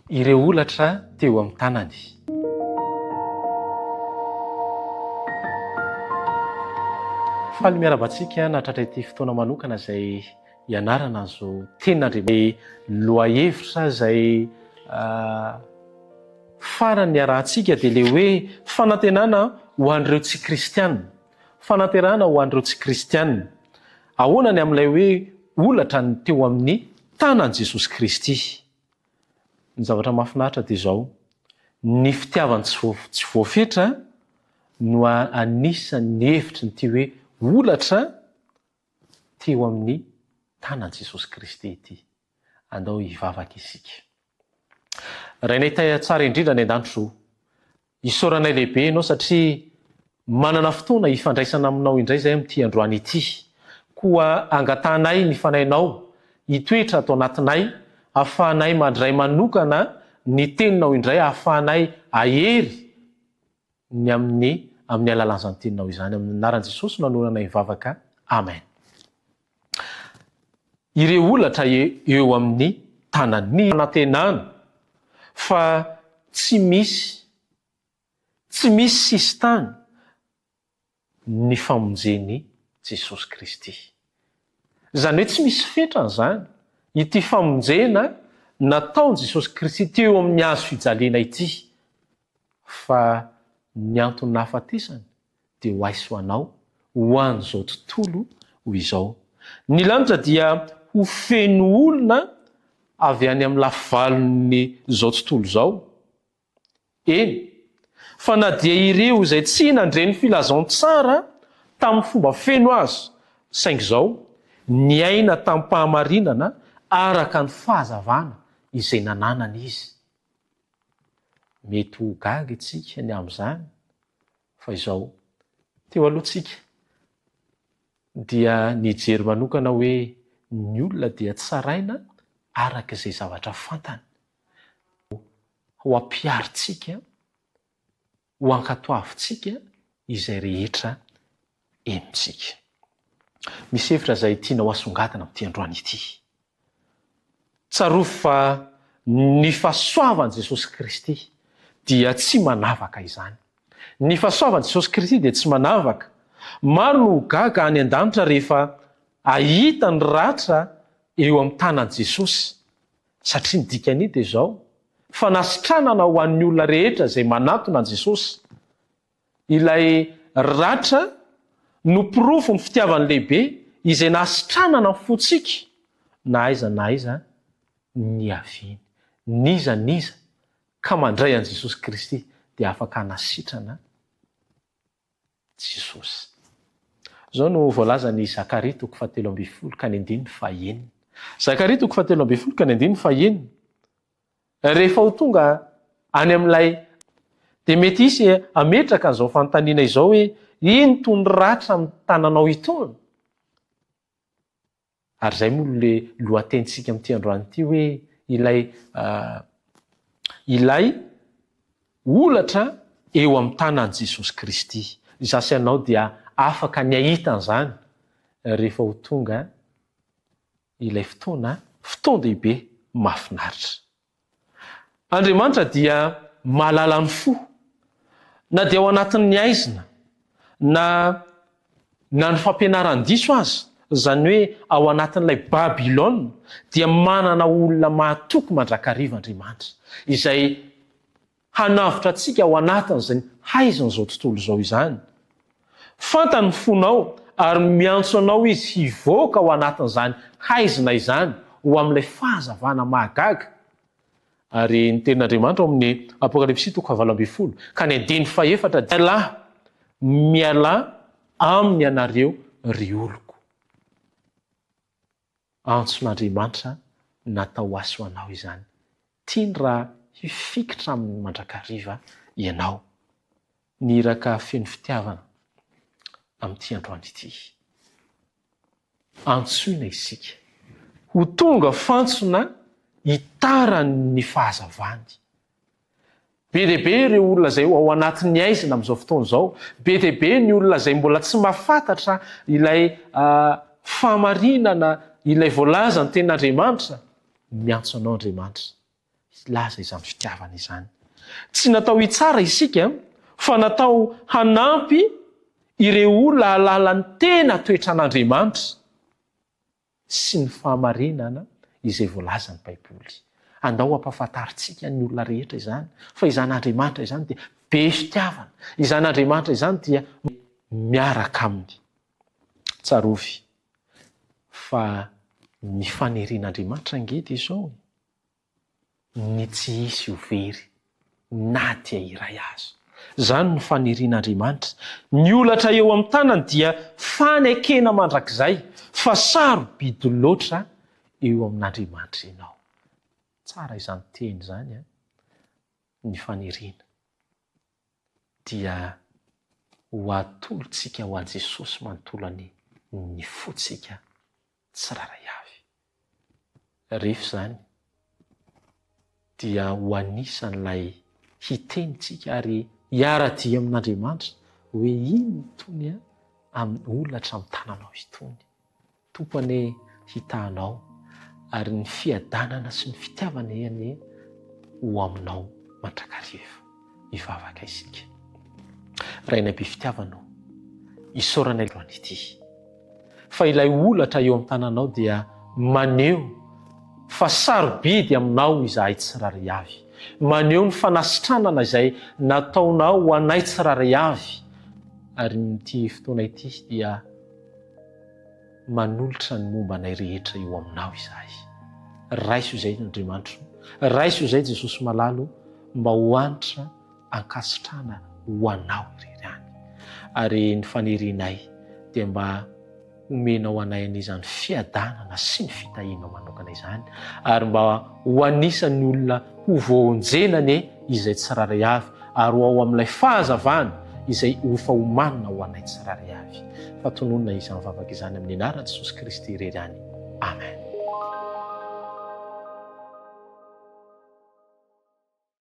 ireo olatra teo amin'ny tanany. Faly miarabantsika natratra ity fotoana manokana izay ianarana zo tenin'Andriamanitra loahevitra izay farany niarahantsika dia le hoe fanantenana ho an'ireo tsy kristianina. Fanantenana ho an'ireo tsy kristianina. Ahoana ny amin'ilay hoe olatra ny teo amin'ny tanan' Jesosy Kristy. Ny zavatra mahafinaritra dia izao, ny fitiavany tsy voafetra no anisan'ny hevitry ny ty hoe olatra teo amin'ny tanan' Jesosy Kristy ity. Andao hivavaka isika. Raha nahita tsara indrindra ny an-danitro, isaoranay lehibe ianao satria manana fotoana hifandraisana aminao indray izay amin'ity androany ity. Koa angatanay ny fanainao hitoetra atao anatinay, ahafahanay mandray manokana ny teninao indray, ahafahanay ahery ny amin'ny alalan'izany teninao izany. Amin'ny anaran'i Jesosy no anonanay hivavaka. Amen. Ireo olatra eo amin'ny tanany, ny fanantenana fa tsy misy sisy tany ny famonjeny Jesosy Kristy. Izany hoe tsy misy fetrany izany ity famonjena nataon' Jesosy Kristy teo amin'ny hazo fijaliana ity, fa ny antony nahafatesany dia ho aiso anao ho an'izao tontolo ho izao. Ny lanitra dia ho feno olona avy any amin'ny lafivalon'ny zao tontolo izao. Eny, fa na dia ireo izay tsy nandre ny filazantsara tamin'ny fomba feno azy, saingy izao niaina tamin'ny fahamarinana araka ny fahazavana izay nananany izy. Mety ho gaga itsika ny amin'izany, fa izao teo alohantsika dia nijery manokana hoe ny olona dia tsaraina araka izay zavatra fantany, ho ampiaritsika, ho ankatoavitsika izay rehetra enintsika. Misy hevitra izay tiana ho asongadina amin'ity androany ity. Tsarovy fa ny fahasoavan'i Jesosy Kristy dia tsy manavaka izany. Ny fahasoavan'i Jesosy Kristy dia tsy manavaka. Maro no gaga any an-danitra rehefa ahita ny ratra eo amin'ny tanan' Jesosy. Satria ny dikany dia izao, fa nasitranana ho an'ny olona rehetra izay manatona an' Jesosy. Ilay ratra no pirofo ny fitiavany lehibe izay nasitranana fotsika na aiza ny aviany, niza ka mandray an' Jesosy Kristy dia afaka nasitrana Jesosy. Zao no voalaza ny Zakaria 7:1-9. Zakaria 7:1-9. Rehefa ho tonga any amin'ilay dia mety isy ametraka an'izao fanontaniana izao hoe ino tony ratra amin'ny tananao itony? Ary izay moa le lohatenitsika amin'ity androany ity hoe ilay olatra eo amin'ny tanan' Jesosy Kristy. Zasy ianao dia afaka ny ahitana izany rehefa ho tonga ilay fotoan-dehibe mahafinaritra. Andriamanitra dia mahalala ny fo, na dia ao anatin'ny aizina na ny fampianaran-diso azy, izany hoe ao anatin'ilay Babilôna, dia manana olona mahatoky mandrakariva Andriamanitra izay hanavitra antsika ao anatin'izay haiziny izao tontolo izao izany. Fantany fonao ary miantso anao izy hivoaka ao anatin'izany haizina izany ho amin'ilay fahazavana mahagaga. Ary ny tenin'Andriamanitra ao amin'ny Apokalipsy 4:20, ka ny andiny faefatra dia miala aminy ianareo ry oloko. Antson'Andriamanitra natao aso anao izany. Tiany raha hifikitra amin'ny mandrakariva ianao, ny iraka feno fitiavana amin'ity androany ity. Antsoina isika ho tonga fantsona hitara ny fahazavany. Be dia be ireo olona izay ao anatin'ny aizina amin'izao fotoana izao. Be dia be ny olona izay mbola tsy mahafantatra ilay fahamarinana, ilay voalaza ny tenin'Andriamanitra. Miantso anao Andriamanitra laza izany fitiavana izany. Tsy natao hitsara isika fa natao hanampy ireo olona hahalala ny tena toetran'Andriamanitra sy ny fahamarinana izay voalazany Baiboly. Andao ampahafantaritsika ny olona rehetra izany fa izan'Andriamanitra izany dia be fitiavana. Izan'Andriamanitra izany dia miaraka aminy. Tsarovy fa ny fanirian'Andriamanitra angety izao ny tsy hisy ho very na dia iray azo. Zany ny fanirian'Andriamanitra. Ny olatra eo amin'ny tanany dia fanekena mandrakizay fa sarobidy loatra eo amin'Andriamanitra ianao. Tsara izany teny izany ny faniriana dia ho atolontsika ho an'i Jesosy manontolany ny fotsika tsiraray avy. Rehefa izany dia ho anisan'ilay hitenitsika ary hiara-dia amin'Andriamanitra hoe iny itony amin'ny olatra amin'ny tananao itony. Tompane hitanao ary ny fiadanana sy ny fitiavana eny ho aminao mandrakariva. Hivavaka isika. Rainay-be fitiavanao, isaorana ity. Fa ilay olatra eo amin'ny tananao dia maneho fa sarobidy aminao izahay tsiraray avy. Maneho ny fanasitranana izay nataonao ho anay tsiraray avy. Ary n'ity fotoana ity dia manolotra ny momba anay rehetra eo aminao izahay. Raiso izay Andriamanitra, raiso izay Jesosy malalo mba ho anitra ankasitrana ho anao irery any. Ary ny fanirianay dia mba omenao anay an'izany fiadanana sy ny fitahiana manokana izany ary mba ho anisan'ny olona ho voaonjenany izay tsiraray avy ary ao amin'ilay fahazavana izay ho fahomanina ho anay tsiraray avy. Fatononona izany vavaka izany amin'ny anaran'i Jesosy Kristy irery any. Amen.